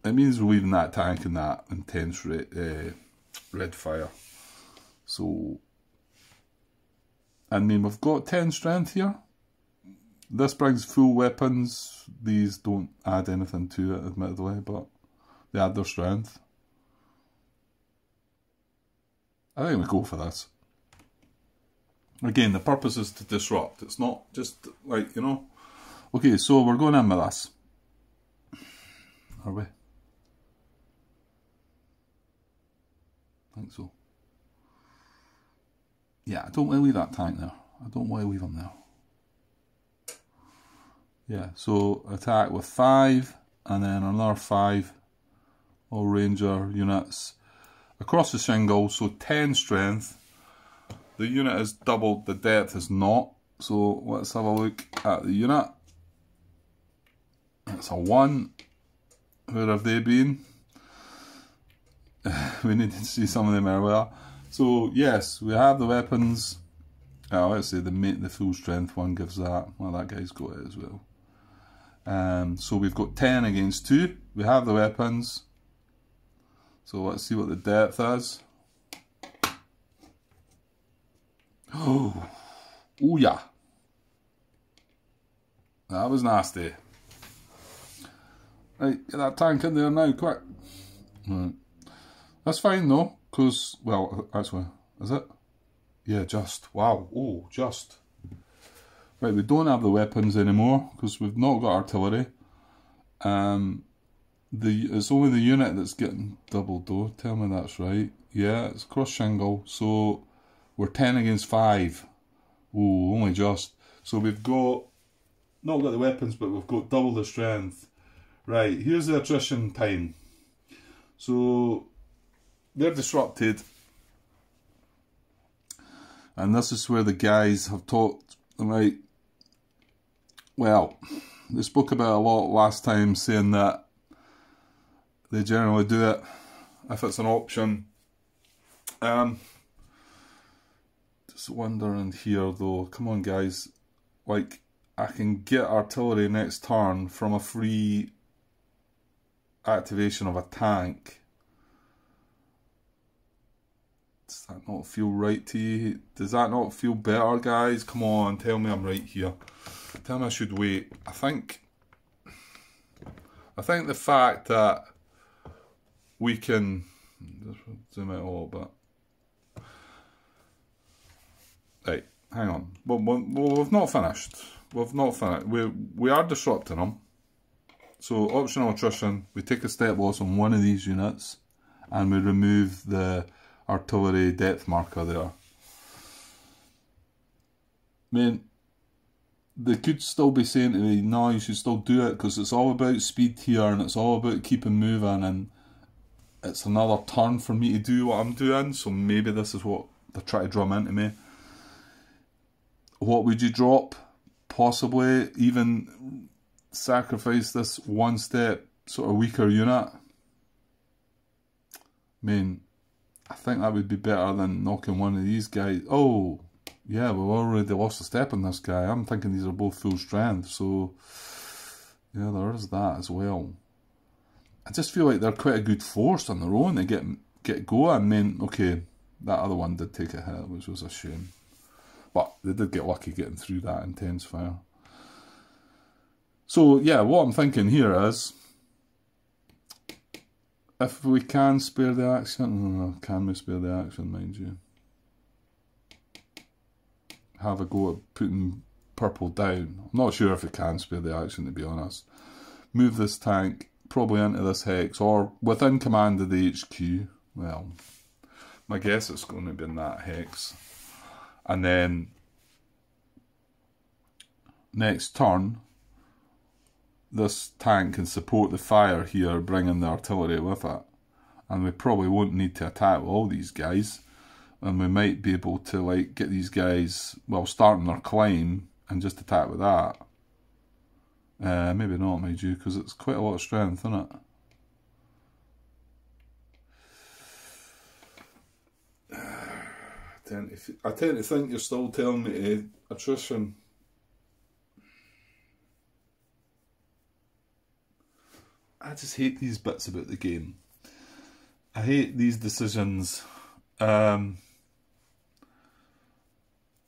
It means we're leaving that tank in that intense red fire. So, I mean, we've got 10 strength here. This brings full weapons. These don't add anything to it, admittedly, but they add their strength. I think we go for this. Again, the purpose is to disrupt. It's not just like, you know. Okay, so we're going in with this. Are we? I think so. Yeah, I don't want to leave that tank there. I don't want to leave him there. Yeah, so attack with 5, and then another 5 all ranger units across the shingle, so 10 strength. The unit is doubled, the depth is not. So let's have a look at the unit. It's a 1. Where have they been? We need to see some of them earlier. So yes, we have the weapons. Let's say the full strength one gives that. Well, that guy's got it as well. So we've got 10 against 2. We have the weapons. So let's see what the depth is. Oh yeah. That was nasty. Right, get that tank in there now, quick. Right. That's fine though, because, well, actually, is it? Yeah, just. Wow. Oh, just. Right, we don't have the weapons anymore because we've not got artillery. It's only the unit that's getting doubled though. Tell me that's right. Yeah, it's cross shingle. So we're 10 against 5. Oh, only just. So we've got not got the weapons, but we've got double the strength. Right, here's the attrition time. So they're disrupted, and this is where the guys have talked. Right. Well, they spoke about a lot last time, saying that they generally do it if it's an option. Just wondering here though, come on guys, like I can get artillery next turn from a free activation of a tank. Does that not feel right to you? Does that not feel better, guys? Come on, tell me I'm right here. Tell me I should wait. I think the fact that we can zoom out a little bit. Right, hang on. Well, we've not finished. We've not finished. We are disrupting them. So optional attrition. We take a step loss on one of these units, and we remove the artillery depth marker there. I mean, they could still be saying to me, no, you should still do it because it's all about speed here and it's all about keeping moving, and it's another turn for me to do what I'm doing, so maybe this is what they're trying to drum into me. What would you drop? Possibly even sacrifice this one step sort of weaker unit. I mean, I think that would be better than knocking one of these guys. Oh, yeah, we've already lost a step on this guy. I'm thinking these are both full strength, so Yeah, there is that as well. I just feel like they're quite a good force on their own to get going. I mean, okay, that other one did take a hit, which was a shame. But they did get lucky getting through that intense fire. So, yeah, what I'm thinking here is, if we can spare the action, can we spare the action, mind you? Have a go at putting purple down. I'm not sure if we can spare the action, to be honest. Move this tank probably into this hex, or within command of the HQ. Well, my guess it's going to be in that hex. And then, next turn, this tank can support the fire here, bringing the artillery with it. And we probably won't need to attack all these guys. And we might be able to like get these guys, well, starting their climb and just attack with that. Maybe not, mind you, because it's quite a lot of strength, isn't it? I tend to think you're still telling me to attrition. I just hate these bits about the game. I hate these decisions. And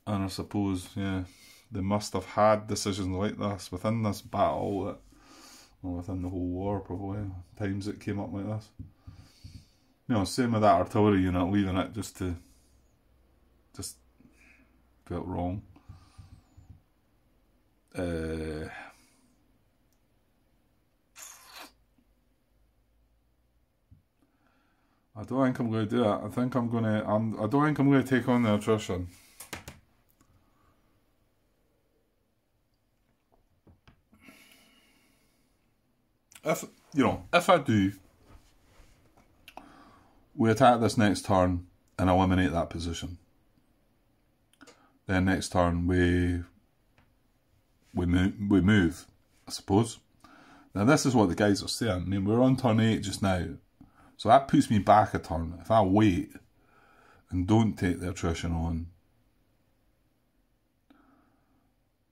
I suppose, yeah, they must have had decisions like this within this battle, or within the whole war, probably. Times it came up like this. You know, same with that artillery unit, leaving it just felt wrong. I don't think I'm going to do it. I don't think I'm going to take on the attrition. If I do, we attack this next turn and eliminate that position. Then next turn we move, I suppose. Now this is what the guys are saying. I mean, we're on turn 8 just now. So that puts me back a turn. If I wait and don't take the attrition on,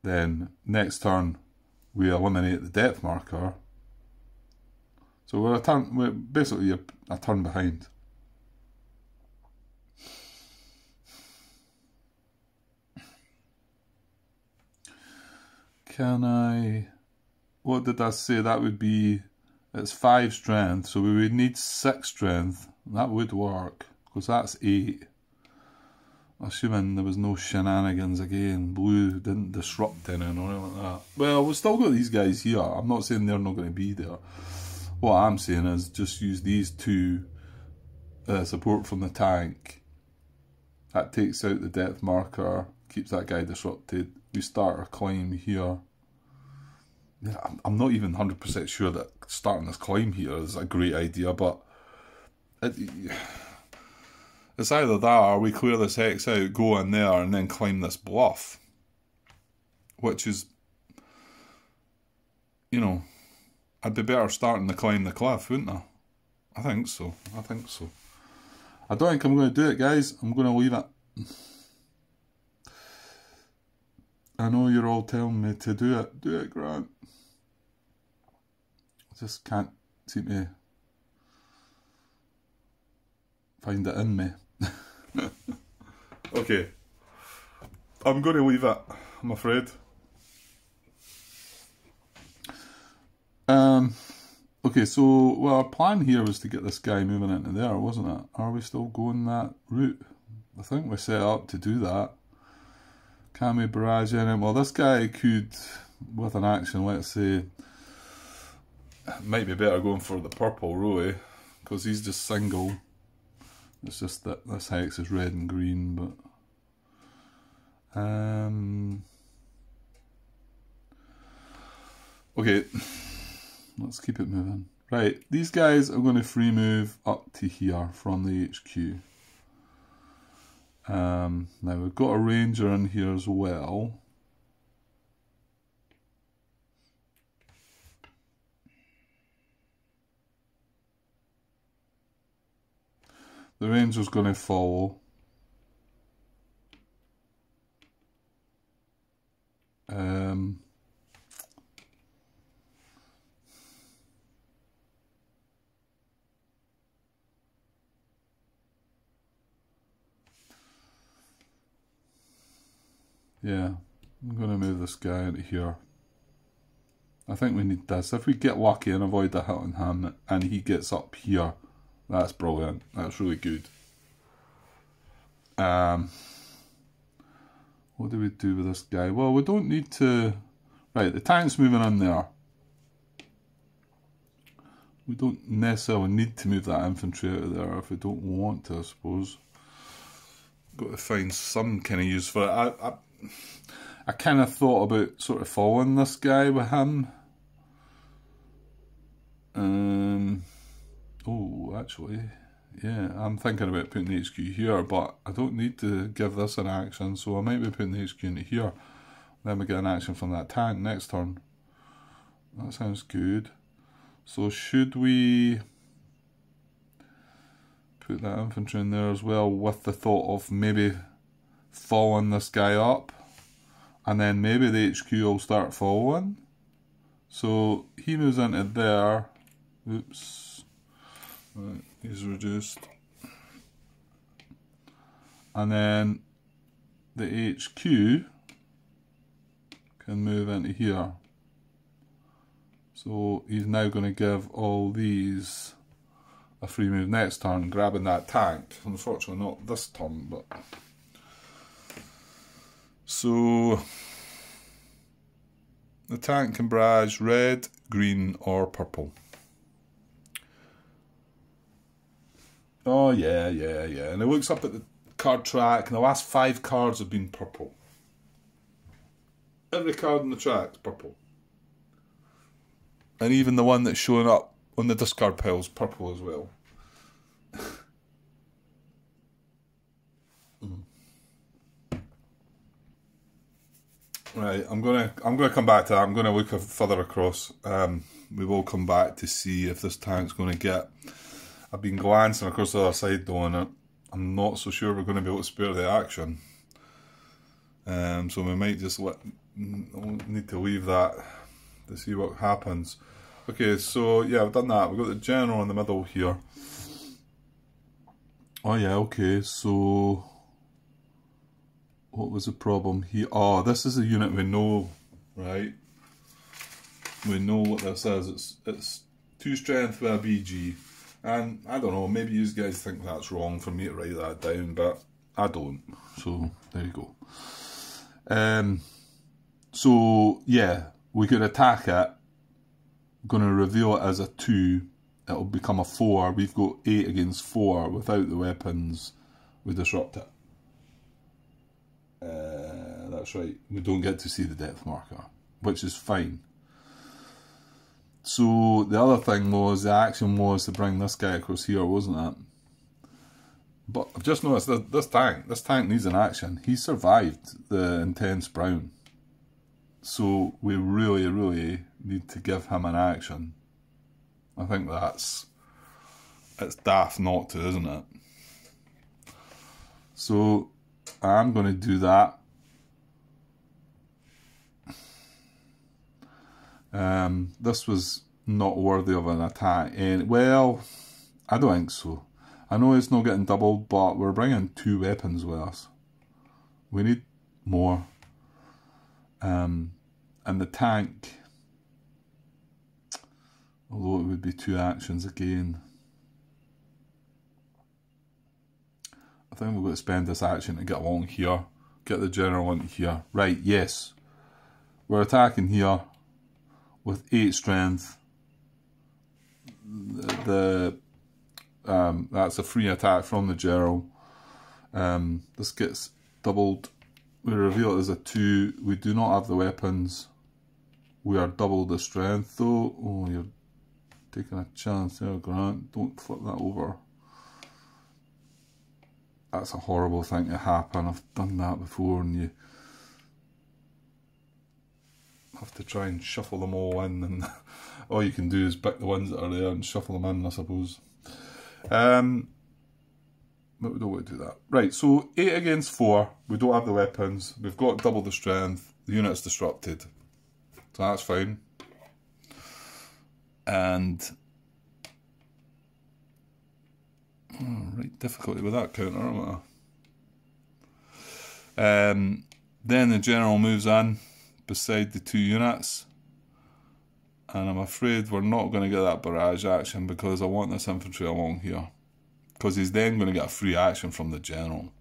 then next turn we eliminate the depth marker. So we're basically a turn behind. Can I... What did I say? That would be... It's 5 strength, so we would need 6 strength. That would work, because that's 8. Assuming there was no shenanigans again. Blue didn't disrupt anything or anything like that. Well, we've still got these guys here. I'm not saying they're not going to be there. What I'm saying is just use these 2 support from the tank. That takes out the depth marker, keeps that guy disrupted. We start our climb here. Yeah, I'm not even 100% sure that starting this climb here is a great idea, but it's either that or we clear this hex out, go in there and then climb this bluff. Which is, you know, I'd be better starting to climb the cliff, wouldn't I? I think so. I don't think I'm going to do it, guys. I'm going to leave it. I know you're all telling me to do it. Do it, Grant. I just can't seem to find it in me. Okay. I'm going to leave it, I'm afraid. Okay, so, well, our plan here was to get this guy moving into there, wasn't it? Are we still going that route? I think we set up to do that. Can we barrage in him? Well, this guy could, with an action, let's say, might be better going for the purple, really, because he's just single. It's just that this hex is red and green, but... Okay, let's keep it moving. Right, these guys are going to free move up to here from the HQ. Now we've got a ranger in here as well. The ranger's going to follow. Yeah, I'm going to move this guy into here. I think we need this. If we get lucky and avoid the hit on him and he gets up here, that's brilliant. That's really good. What do we do with this guy? Well, we don't need to... Right, the tank's moving in there. We don't necessarily need to move that infantry out of there if we don't want to, I suppose. Got to find some kind of use for it. I kind of thought about sort of following this guy with him. Oh, actually, yeah, I'm thinking about putting the HQ here, but I don't need to give this an action, so I might be putting the HQ into here. Then we get an action from that tank next turn. That sounds good. So should we put that infantry in there as well, with the thought of maybe following this guy up, and then maybe the HQ will start following. So he moves into there. Oops. Right, he's reduced. And then the HQ can move into here. So he's now going to give all these a free move next turn, grabbing that tank. Unfortunately not this turn, but... So the tank can barrage red, green or purple. Oh yeah. And it looks up at the card track and the last 5 cards have been purple. Every card on the track is purple. And even the one that's showing up on the discard pile is purple as well. Right, I'm gonna come back to that. I'm gonna look further across. We will come back to see if this tank's gonna get. I've been glancing across the other side though, and I'm not so sure we're going to be able to spare the action. So we might just need to leave that to see what happens. Okay, so yeah, I've done that. We've got the general in the middle here. Oh yeah, okay, so what was the problem here? Oh, this is a unit we know, right? We know what this is. It's 2 strength with a BG. And I don't know, maybe you guys think that's wrong for me to write that down, but I don't. So there you go. So yeah, we could attack it. Going to reveal it as a 2. It'll become a 4. We've got 8 against 4 without the weapons. We disrupt it. That's right. We don't get to see the depth marker, which is fine. So the other thing was, the action was to bring this guy across here, wasn't it? But I've just noticed that this tank needs an action. He survived the intense brown. So we really need to give him an action. I think it's daft not to, isn't it? So I'm going to do that. This was not worthy of an attack, and well, I don't think so. I know it's not getting doubled, but we're bringing 2 weapons with us. We need more. And the tank, although it would be 2 actions again, I think we're going to spend this action to get along here, get the general into here. Right, yes, we're attacking here with 8 strength. That's a free attack from the general. This gets doubled. We reveal it as a 2. We do not have the weapons. We are double the strength though. Oh, you're taking a chance there, Grant. Don't flip that over. That's a horrible thing to happen. I've done that before, and you have to try and shuffle them all in, and all you can do is pick the ones that are there and shuffle them in, I suppose. But we don't want to do that. Right, so 8 against 4. We don't have the weapons. We've got double the strength. The unit's disrupted. So that's fine. And right, difficulty with that counter, aren't we? Then the general moves in beside the 2 units. And I'm afraid we're not going to get that barrage action because I want this infantry along here. Because he's then going to get a free action from the general.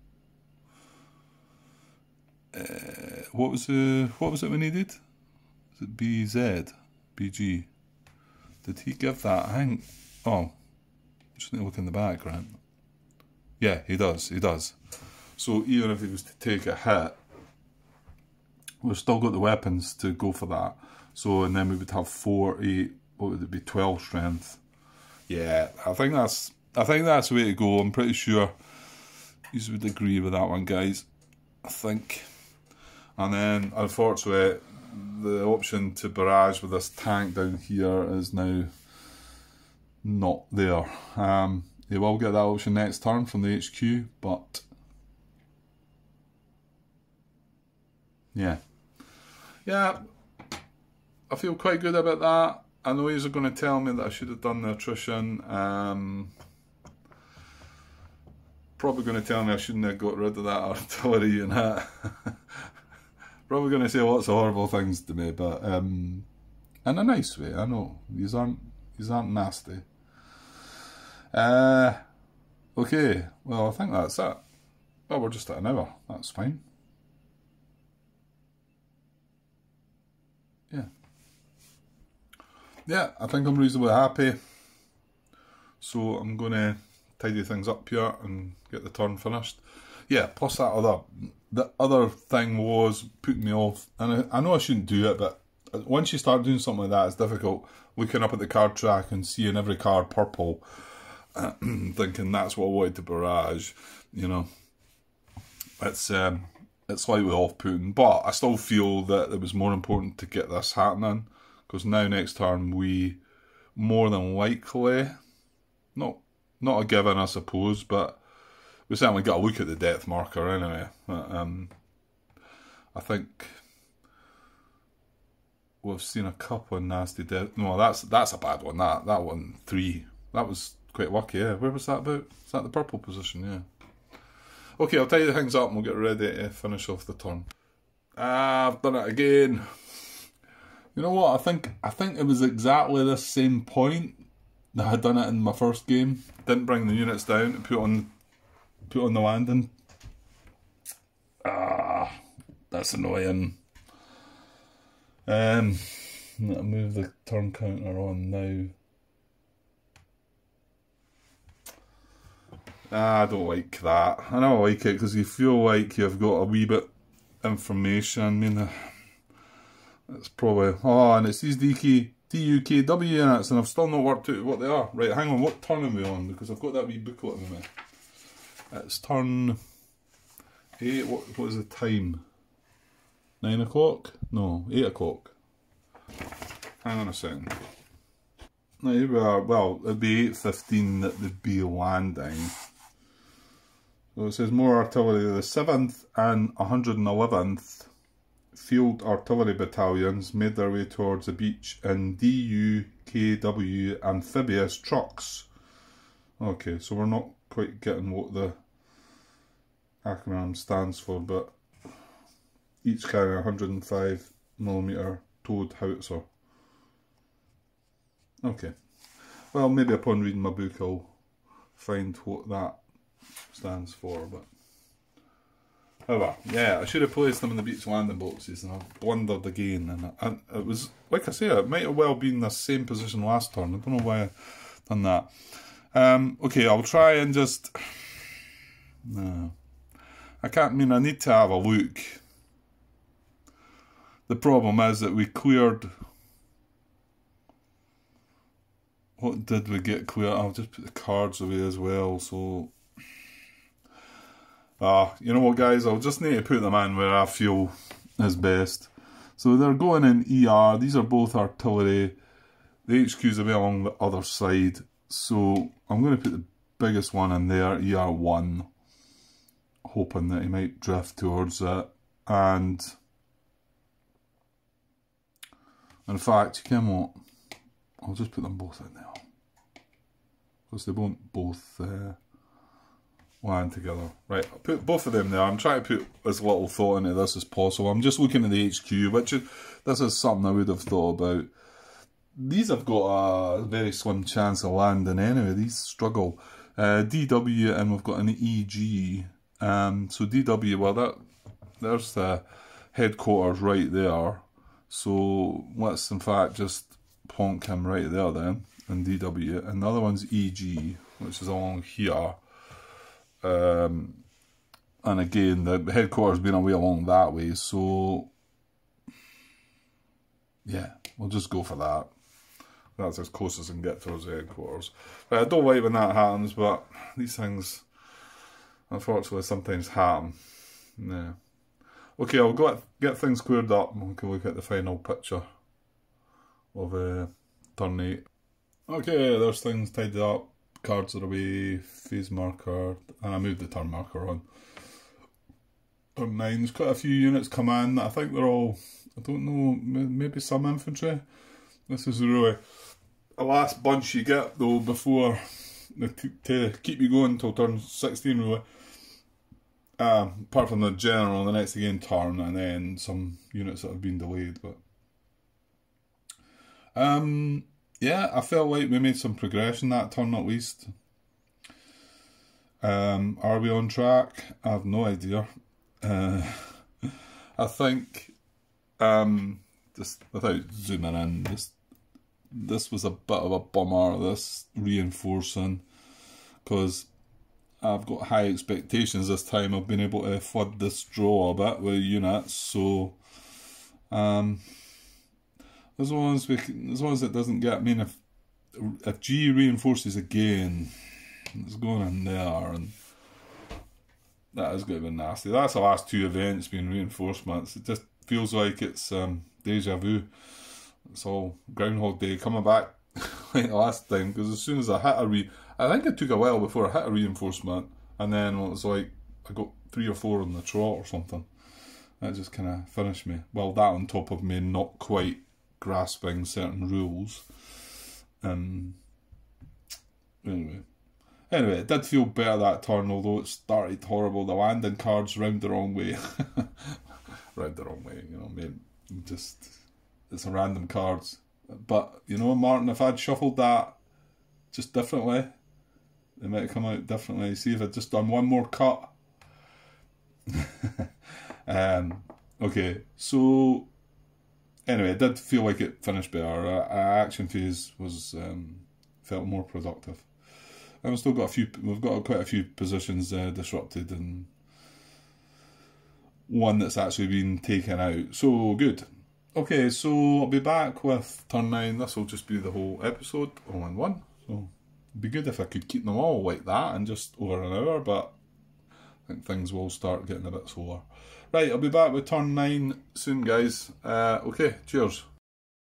What was it we needed? Was it BZ? BG? Did he give that? I think. Oh, just need to look in the background. Yeah, he does. He does. So even if he was to take a hit, we've still got the weapons to go for that. So, and then we would have 4, 8, what would it be, 12 strength. Yeah, I think that's the way to go. I'm pretty sure you would agree with that one, guys. I think. And then, unfortunately, the option to barrage with this tank down here is now not there. You will get that option next turn from the HQ, but yeah. I feel quite good about that. I know you're going to tell me that I should have done the attrition. Probably going to tell me I shouldn't have got rid of that artillery unit. Probably going to say lots of horrible things to me, but in a nice way. I know these aren't nasty. Okay, well I think that's it. Well, we're just at an hour. That's fine. Yeah, I think I'm reasonably happy. So I'm going to tidy things up here and get the turn finished. Yeah, plus the other thing was putting me off, and I know I shouldn't do it, but once you start doing something like that, it's difficult looking up at the card track and seeing every card purple, thinking that's what I wanted to barrage. You know, it's slightly off-putting, but I still feel that it was more important to get this happening. Because now next turn we more than likely, not a given I suppose, but we certainly got a look at the depth marker anyway. I think we've seen a couple of nasty depth. No, that's a bad one. That one 3. That was quite lucky. Yeah, where was that about? Is that the purple position? Yeah. Okay, I'll tidy things up and we'll get ready to finish off the turn. I've done it again. You know what, I think it was exactly this same point that I had done it in my first game. Didn't bring the units down to put on the landing. That's annoying. I'll move the turn counter on now. I don't like that. I don't like it because you feel like you've got a wee bit information. I mean, it's probably, and it's these DUKW units, and I've still not worked out what they are. Right, hang on, what turn are we on? Because I've got that wee booklet with me. It's turn 8, what is the time? 9 o'clock? No, 8 o'clock. Hang on a second. Now here we are, well, it'd be 8:15 that they'd be landing. So it says more artillery, the 7th and 111th Field Artillery Battalions made their way towards the beach in DUKW amphibious trucks. Okay, so we're not quite getting what the acronym stands for, but each carrying a 105mm towed howitzer. Okay, well maybe upon reading my book I'll find what that stands for, but oh well, yeah, I should have placed them in the beach landing boxes and I've blundered again, and it was, like I say, it might have well been the same position last turn. I don't know why I've done that. Okay, I'll try and just, no, I need to have a look. The problem is that we cleared, what did we get cleared? I'll just put the cards away as well, so you know what guys, I'll just need to put them in where I feel is best. So they're going in ER, these are both artillery, the HQ's will be along the other side, so I'm going to put the biggest one in there, ER1, hoping that he might drift towards it, and in fact, you know what, I'll just put them both in there, because they won't both land together. Right, I'll put both of them there. I'm trying to put as little thought into this as possible. I'm just looking at the HQ, which this is something I would have thought about. These have got a very slim chance of landing anyway. These struggle. DW, and we've got an EG. So DW, well, there's the headquarters right there. So let's in fact just plonk him right there then, in DW. And the other one's EG, which is along here. And again, the headquarters being away along that way, so yeah, we'll just go for that. That's as close as I can get towards the headquarters. I don't like when that happens, but these things, unfortunately, sometimes happen. Yeah. Okay, I'll go get things cleared up and we can look at the final picture of turn 8. Okay, there's things tidied up. Cards are away, phase marker, and I moved the turn marker on. Turn 9, there's quite a few units come in. I think they're all, I don't know, maybe some infantry. This is really the last bunch you get though before to keep you going until turn 16 really. Apart from the general, the next again turn, and then some units that have been delayed. But yeah, I felt like we made some progression that turn at least. Are we on track? I have no idea. I think, just without zooming in, this was a bit of a bummer, this reinforcing, because I've got high expectations this time. I've been able to flood this draw a bit with units, so as long as it doesn't get, I mean, if G reinforces again, it's going in there, and that is going to be nasty. That's the last two events being reinforcements. It just feels like it's deja vu. It's all Groundhog Day coming back like the last time, because as soon as I hit I think it took a while before I hit a reinforcement, and then it was like I got 3 or 4 on the trot or something. That just kind of finished me. Well, that on top of me not quite grasping certain rules. Anyway, it did feel better that turn, although it started horrible. The landing cards round the wrong way. Round the wrong way, you know, mate. Just, it's a random cards. But, you know, Martin, if I'd shuffled that just differently, it might have come out differently. See if I'd just done one more cut. Okay, so anyway, it did feel like it finished better. Our action phase was felt more productive, and we've got quite a few positions disrupted, and one that's actually been taken out. So good. Okay, so I'll be back with turn 9. This will just be the whole episode all in one. So it'd be good if I could keep them all like that and just over an hour, but I think things will start getting a bit slower. Right, I'll be back with turn 9 soon, guys. Okay, cheers.